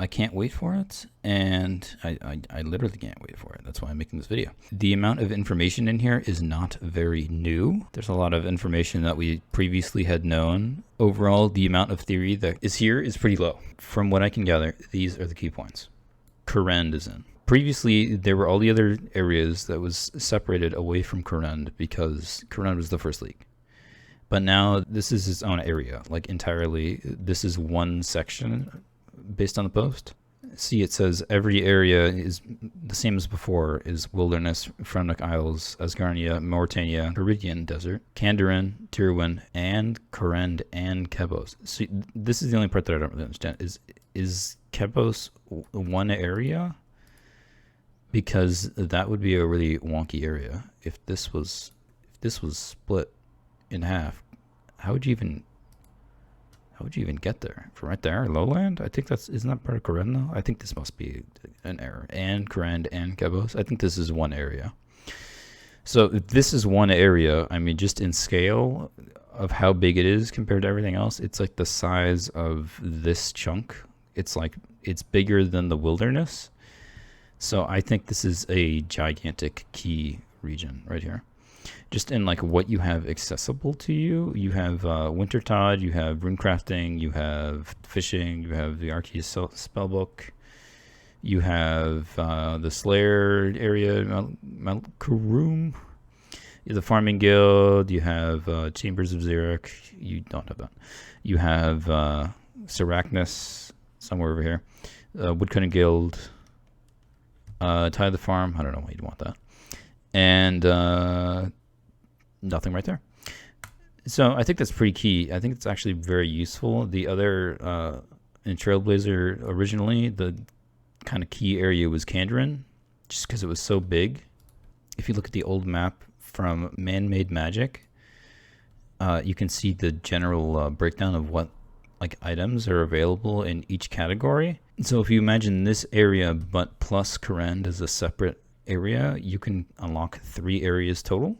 I can't wait for it, and I literally can't wait for it. That's why I'm making this video. The amount of information in here is not very new. There's a lot of information that we previously had known. Overall, the amount of theory that is here is pretty low. From what I can gather, these are the key points. Kurend is in. Previously, there were all the other areas that was separated away from Kurend because Kurend was the first league. But now this is its own area, like entirely. This is one section based on the post. See, it says every area is the same as before, is Wilderness, Fremnik Isles, Asgarnia, Mauritania, Iridian Desert, Kandarin, Tirwin, and Kurend, and Kebos. So this is the only part that I don't really understand. Is Kebos one area? Because that would be a really wonky area. If this was split in half, how would you even get there? From right there, lowland? I think isn't that part of Kurend though? I think this must be an error. And Kurend and Kebos. I think this is one area. So if this is one area, I mean, just in scale of how big it is compared to everything else, it's like the size of this chunk. It's bigger than the wilderness. So I think this is a gigantic key region right here. Just in like what you have accessible to you, you have Wintertod, you have runecrafting, you have fishing, you have the Arceus spellbook, you have the Slayer area, Mount Kurum, the Farming Guild, you have Chambers of Xeric, you don't have that. You have Seracnus, somewhere over here, Woodcutting Guild, Tie the Farm, I don't know why you'd want that. And nothing right there. So I think that's pretty key. I think it's actually very useful. The other, in Trailblazer originally, the kind of key area was Kandarin, just because it was so big. If you look at the old map from manmademagic, you can see the general breakdown of what like items are available in each category. So if you imagine this area, but plus Kurend as a separate area, you can unlock 3 areas total.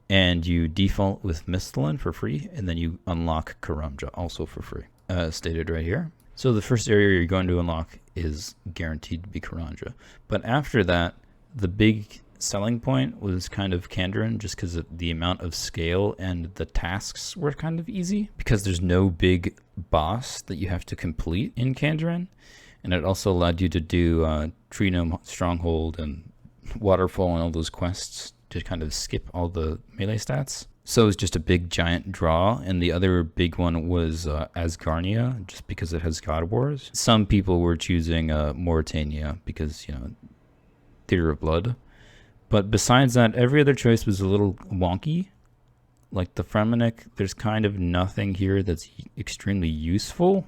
And you default with Misthalin for free, and then you unlock Karamja also for free, stated right here. So the first area you're going to unlock is guaranteed to be Karamja. But after that, the big selling point was kind of Kandarin, just because of the amount of scale and the tasks were kind of easy, because there's no big boss that you have to complete in Kandarin. And it also allowed you to do Tree Gnome Stronghold and Waterfall and all those quests to kind of skip all the melee stats. So it was just a big giant draw. And the other big one was Asgarnia, just because it has God Wars. Some people were choosing Mauritania because, you know, Theater of Blood. But besides that, every other choice was a little wonky. Like the Fremnik, there's kind of nothing here that's extremely useful.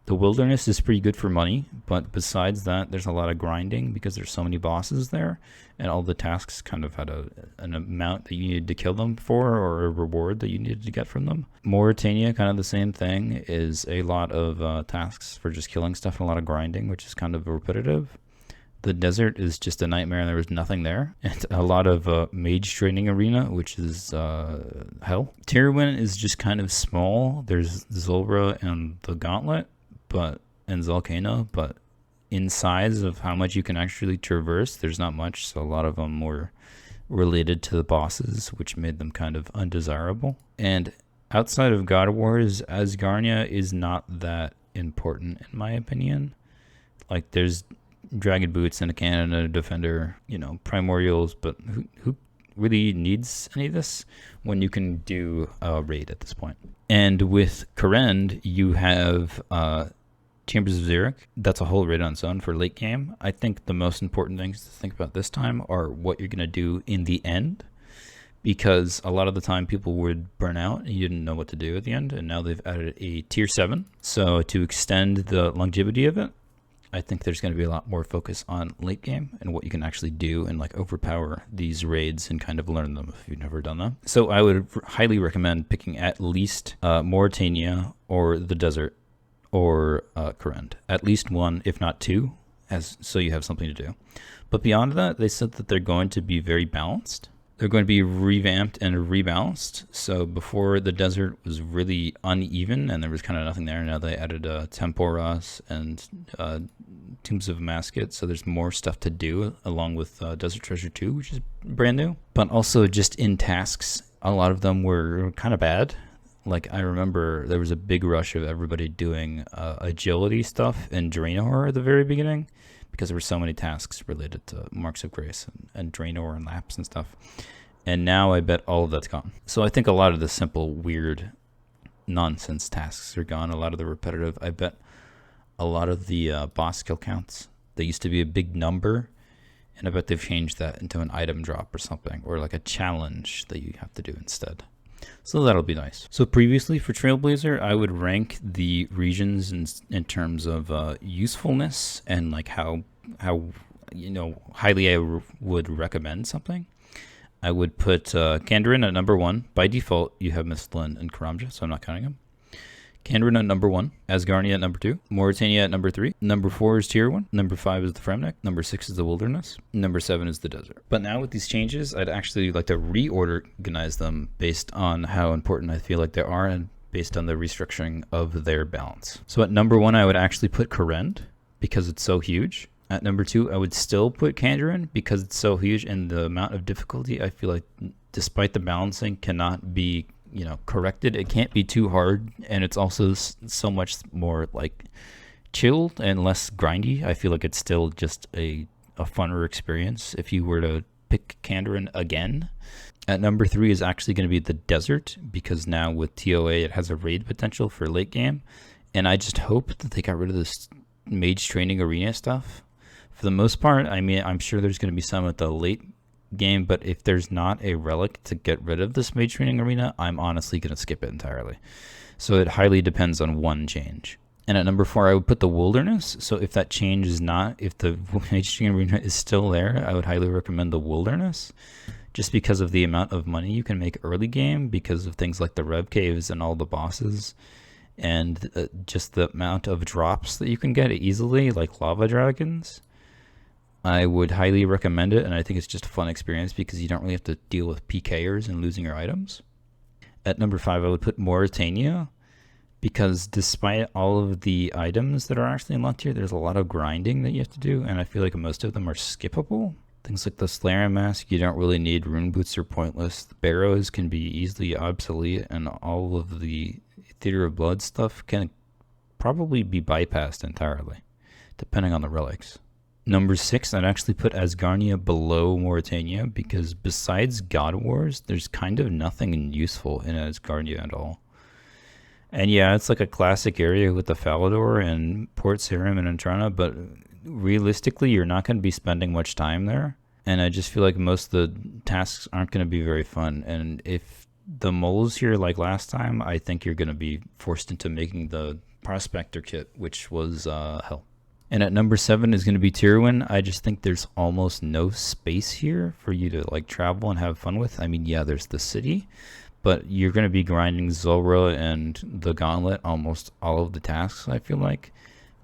The wilderness is pretty good for money, but besides that, there's a lot of grinding because there's so many bosses there, and all the tasks kind of had an amount that you needed to kill them for, or a reward that you needed to get from them. Mauritania, kind of the same thing, is a lot of tasks for just killing stuff and a lot of grinding, which is kind of repetitive. The desert is just a nightmare, and there was nothing there. And a lot of mage training arena, which is hell. Tirwin is just kind of small. There's Zulra and the Gauntlet, and Zolcano, but in size of how much you can actually traverse, there's not much. So a lot of them were related to the bosses, which made them kind of undesirable. And outside of God Wars, Asgarnia is not that important in my opinion. Like there's Dragon Boots and a cannon and a defender, you know, primordials, but who really needs any of this when you can do a raid at this point? And with Kurend, you have Chambers of Xeric. That's a whole raid on its own for late game. I think the most important things to think about this time are what you're going to do in the end, because a lot of the time people would burn out and you didn't know what to do at the end, and now they've added a tier 7. So to extend the longevity of it, I think there's going to be a lot more focus on late game and what you can actually do and like overpower these raids and kind of learn them if you've never done them. So I would highly recommend picking at least Mauritania or the desert or Kurend. At least one, if not 2, so you have something to do. But beyond that, they said that they're going to be very balanced. They're going to be revamped and rebalanced. So before, the desert was really uneven and there was kind of nothing there. Now they added Temporas and Tombs of Masket, so there's more stuff to do, along with Desert Treasure 2, which is brand new. But also just in tasks, a lot of them were kind of bad. Like, I remember there was a big rush of everybody doing agility stuff in Draenor at the very beginning, because there were so many tasks related to Marks of Grace and Draenor and Laps and stuff. And now I bet all of that's gone. So I think a lot of the simple, weird, nonsense tasks are gone. A lot of the repetitive. I bet a lot of the boss kill counts, they used to be a big number, and I bet they've changed that into an item drop or something, or like a challenge that you have to do instead. So that'll be nice. So previously for Trailblazer, I would rank the regions in terms of usefulness and like how highly I would recommend something. I would put Kandarin at number 1. By default, you have Misthalin and Karamja, so I'm not counting them. Kandarin at number 1, Asgarnia at number 2, Mauritania at number 3, number 4 is Tier 1, number 5 is the Fremnik, number 6 is the Wilderness, number 7 is the Desert. But now with these changes, I'd actually like to reorganize them based on how important I feel like they are and based on the restructuring of their balance. So at number 1, I would actually put Kourend because it's so huge. At number 2, I would still put Kandarin because it's so huge, and the amount of difficulty I feel like, despite the balancing, cannot be corrected. It can't be too hard, and it's also so much more like chilled and less grindy. I feel like it's still just a funner experience if you were to pick Kandarin again. At number 3 is actually going to be the Desert, because now with TOA it has a raid potential for late game, and I just hope that they got rid of this mage training arena stuff. For the most part, I mean, I'm sure there's going to be some at the late game, but if there's not a relic to get rid of this mage training arena, I'm honestly going to skip it entirely. So it highly depends on one change. And at number 4, I would put the Wilderness. So if that change is not, if the mage training arena is still there, I would highly recommend the Wilderness, just because of the amount of money you can make early game, because of things like the Rev Caves and all the bosses, and just the amount of drops that you can get easily, like lava dragons. I would highly recommend it, and I think it's just a fun experience because you don't really have to deal with PKers and losing your items. At number 5, I would put Mauritania, because despite all of the items that are actually unlocked here, there's a lot of grinding that you have to do, and I feel like most of them are skippable. Things like the Slayer Mask, you don't really need. Rune Boots are pointless. The Barrows can be easily obsolete, and all of the Theater of Blood stuff can probably be bypassed entirely, depending on the relics. Number 6, I'd actually put Asgarnia below Mauritania, because besides God Wars, there's kind of nothing useful in Asgarnia at all. And yeah, it's like a classic area with the Falador and Port Sarim and Entrana, but realistically, you're not going to be spending much time there. And I just feel like most of the tasks aren't going to be very fun. And if the moles here like last time, I think you're going to be forced into making the Prospector kit, which was hell. And at number 7 is going to be Tirwin. I just think there's almost no space here for you to like travel and have fun with. I mean, yeah, there's the city, but you're going to be grinding Zulrah and the Gauntlet almost all of the tasks, I feel like,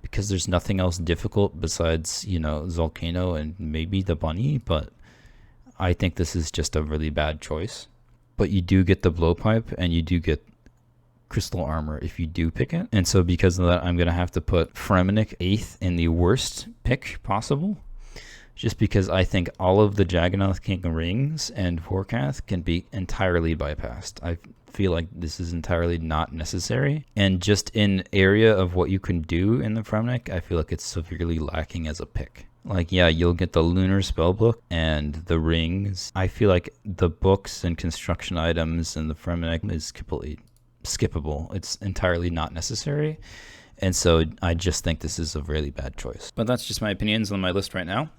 because there's nothing else difficult besides, Zulcano and maybe the bunny, but I think this is just a really bad choice. But you do get the blowpipe, and you do get crystal armor if you do pick it. And so because of that, I'm going to have to put Fremnik 8th in the worst pick possible, just because I think all of the Jagannath King rings and Vorkath can be entirely bypassed. I feel like this is entirely not necessary. And just in area of what you can do in the Fremnik, I feel like it's severely lacking as a pick. Like, yeah, you'll get the Lunar Spellbook and the rings. I feel like the books and construction items and the Fremnik is completely skippable. It's entirely not necessary, and so I just think this is a really bad choice. But that's just my opinions on my list right now.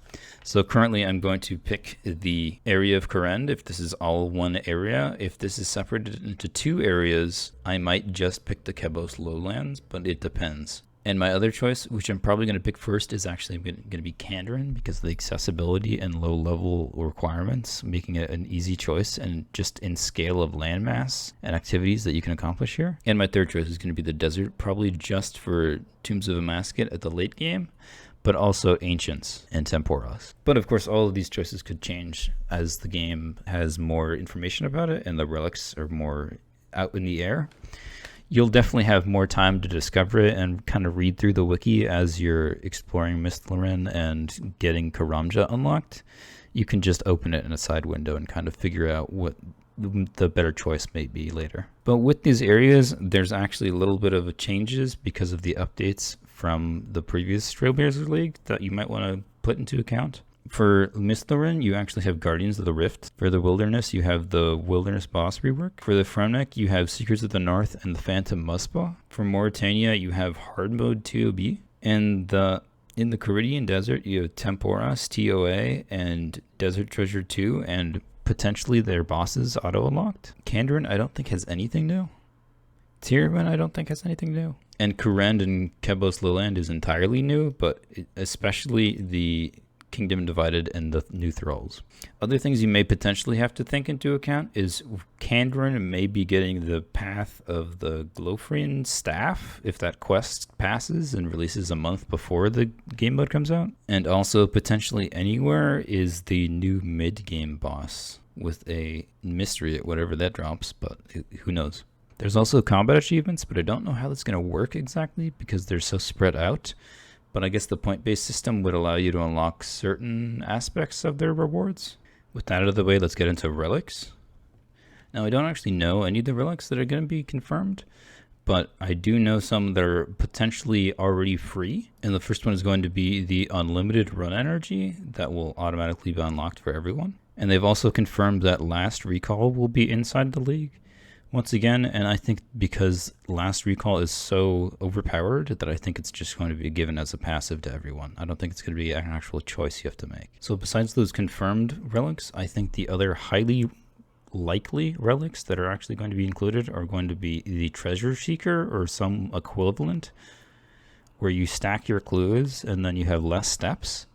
So currently I'm going to pick the area of Kourend if this is all one area. If this is separated into 2 areas, I might just pick the Kebos Lowlands, but it depends. And my other choice, which I'm probably going to pick first, is actually going to be Kandarin, because of the accessibility and low level requirements, making it an easy choice, and just in scale of landmass and activities that you can accomplish here. And my third choice is going to be the Desert, probably just for Tombs of a Masket at the late game, but also ancients and temporas. But of course, all of these choices could change as the game has more information about it and the relics are more out in the air. You'll definitely have more time to discover it and kind of read through the wiki as you're exploring Misthalin and getting Karamja unlocked. You can just open it in a side window and kind of figure out what the better choice may be later. But with these areas, there's actually a little bit of changes because of the updates from the previous Trailblazer League that you might want to put into account. For Misthalin, you actually have Guardians of the Rift. For the Wilderness, you have the Wilderness boss rework. For the Fremnek, you have Secrets of the North and the Phantom Muspa. For Mauritania, you have Hard Mode TOB. And in the Caridian Desert, you have Temporas, TOA, and Desert Treasure 2, and potentially their bosses auto-unlocked. Kandrin, I don't think has anything new. Tirman, I don't think has anything new. And Kurend and Kebos Liland is entirely new, but especially the Kingdom Divided and the new Thralls. Other things you may potentially have to think into account is Kandrin may be getting the path of the Glofrian staff if that quest passes and releases a month before the game mode comes out. And also potentially Anywhere is the new mid-game boss with a mystery at whatever that drops, but who knows. There's also combat achievements, but I don't know how that's going to work exactly because they're so spread out. But I guess the point-based system would allow you to unlock certain aspects of their rewards. With that out of the way, let's get into relics. Now, I don't actually know any of the relics that are going to be confirmed, but I do know some that are potentially already free. And the first one is going to be the unlimited run energy that will automatically be unlocked for everyone. And they've also confirmed that Last Recall will be inside the league once again, and I think because Last Recall is so overpowered that I think it's just going to be given as a passive to everyone. I don't think it's going to be an actual choice you have to make. So besides those confirmed relics, I think the other highly likely relics that are actually going to be included are going to be the Treasure Seeker or some equivalent, where you stack your clues and then you have less steps,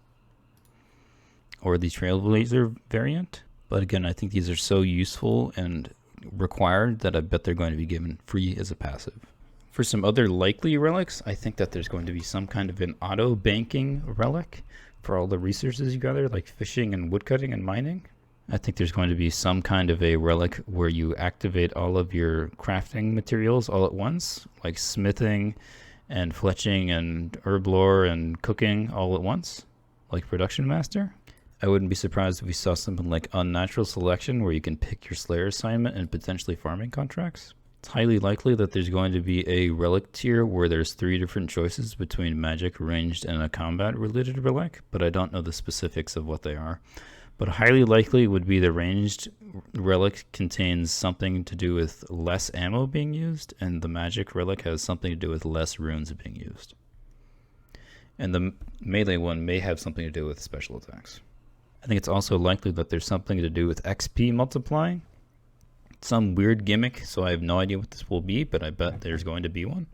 or the Trailblazer variant. But again, I think these are so useful and required that I bet they're going to be given free as a passive. For some other likely relics, I think that there's going to be some kind of an auto banking relic for all the resources you gather, like fishing and woodcutting and mining. I think there's going to be some kind of a relic where you activate all of your crafting materials all at once, like smithing and fletching and herb lore and cooking all at once, like Production Master. I wouldn't be surprised if we saw something like Unnatural Selection, where you can pick your Slayer assignment and potentially farming contracts. It's highly likely that there's going to be a relic tier where there's 3 different choices between magic, ranged, and a combat-related relic, but I don't know the specifics of what they are. But highly likely would be the ranged relic contains something to do with less ammo being used, and the magic relic has something to do with less runes being used. And the melee one may have something to do with special attacks. I think it's also likely that there's something to do with XP multiplying. Some weird gimmick, so I have no idea what this will be, but I bet there's going to be one.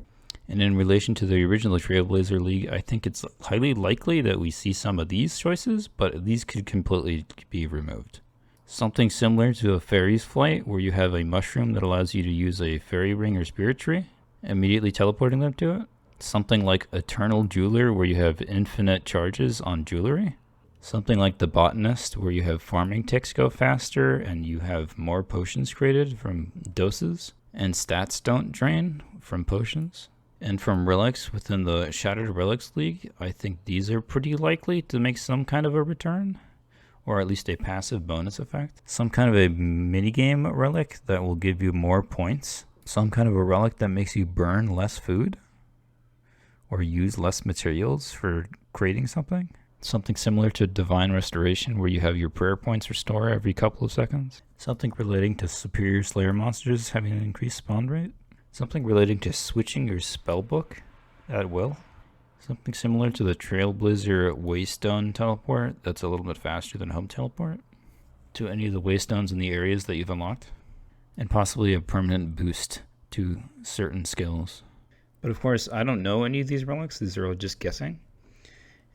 And in relation to the original Trailblazer League, I think it's highly likely that we see some of these choices, but these could completely be removed. Something similar to a fairy's flight, where you have a mushroom that allows you to use a fairy ring or spirit tree, immediately teleporting them to it. Something like Eternal Jeweler, where you have infinite charges on jewelry. Something like the Botanist, where you have farming ticks go faster and you have more potions created from doses, and stats don't drain from potions. And from relics within the Shattered Relics League, I think these are pretty likely to make some kind of a return, or at least a passive bonus effect. Some kind of a minigame relic that will give you more points. Some kind of a relic that makes you burn less food, or use less materials for creating something. Something similar to Divine Restoration, where you have your prayer points restore every couple of seconds. Something relating to Superior Slayer monsters having an increased spawn rate. Something relating to switching your spellbook at will. Something similar to the Trailblazer Waystone teleport that's a little bit faster than Home Teleport to any of the Waystones in the areas that you've unlocked. And possibly a permanent boost to certain skills. But of course, I don't know any of these relics. These are all just guessing.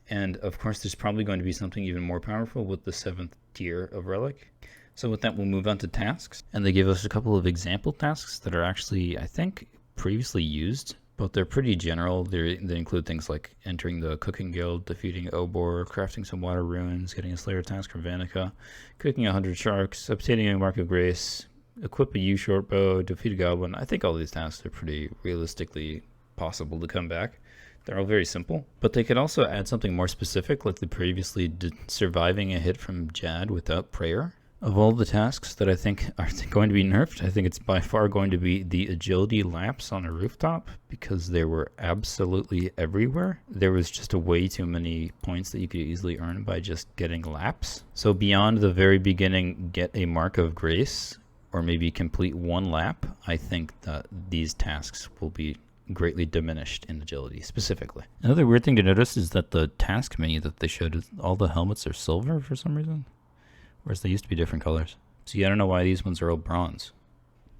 And of course, there's probably going to be something even more powerful with the 7th tier of relic. So with that, we'll move on to tasks. And they give us a couple of example tasks that are actually, I think, previously used but they're pretty general. They include things like entering the cooking guild, defeating Obor, crafting some water ruins, getting a Slayer task from Vanica, cooking 100 sharks, obtaining a Mark of Grace, equip a U short bow, defeat a goblin. I think all these tasks are pretty realistically possible to come back. They're all very simple, but they could also add something more specific, like the previously surviving a hit from Jad without prayer. Of all the tasks that I think are going to be nerfed, I think it's by far going to be the agility laps on a rooftop, because they were absolutely everywhere. There was just a way too many points that you could easily earn by just getting laps. So beyond the very beginning, get a Mark of Grace, or maybe complete one lap, I think that these tasks will be greatly diminished in agility specifically. Another weird thing to notice is that the task menu that they showed, all the helmets are silver for some reason, whereas they used to be different colors. So yeah, I don't know why these ones are all bronze.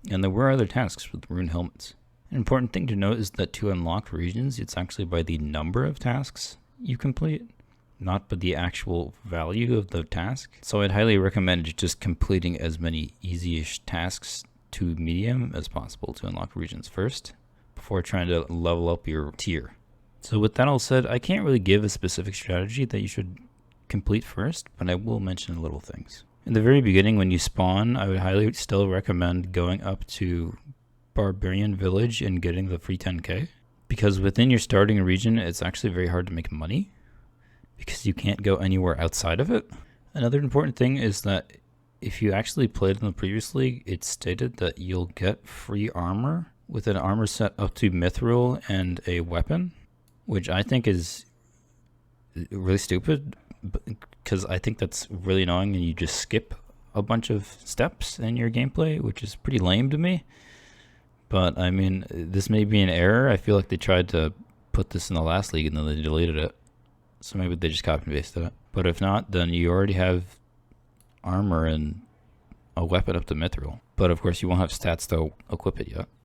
And there were other tasks with rune helmets. An important thing to note is that to unlock regions, it's actually by the number of tasks you complete, not by the actual value of the task. So I'd highly recommend just completing as many easy-ish tasks to medium as possible to unlock regions first, before trying to level up your tier. So with that all said, I can't really give a specific strategy that you should complete first, but I will mention little things. In the very beginning, when you spawn, I would highly still recommend going up to Barbarian Village and getting the free 10k, because within your starting region, it's actually very hard to make money, because you can't go anywhere outside of it. Another important thing is that if you actually played in the previous league, it stated that you'll get free armor with an armor set up to mithril and a weapon, which I think is really stupid, because I think that's really annoying and you just skip a bunch of steps in your gameplay, which is pretty lame to me. But I mean, this may be an error. I feel like they tried to put this in the last league and then they deleted it. So maybe they just copy and pasted it. But if not, then you already have armor and a weapon up to mithril. But of course you won't have stats to equip it yet.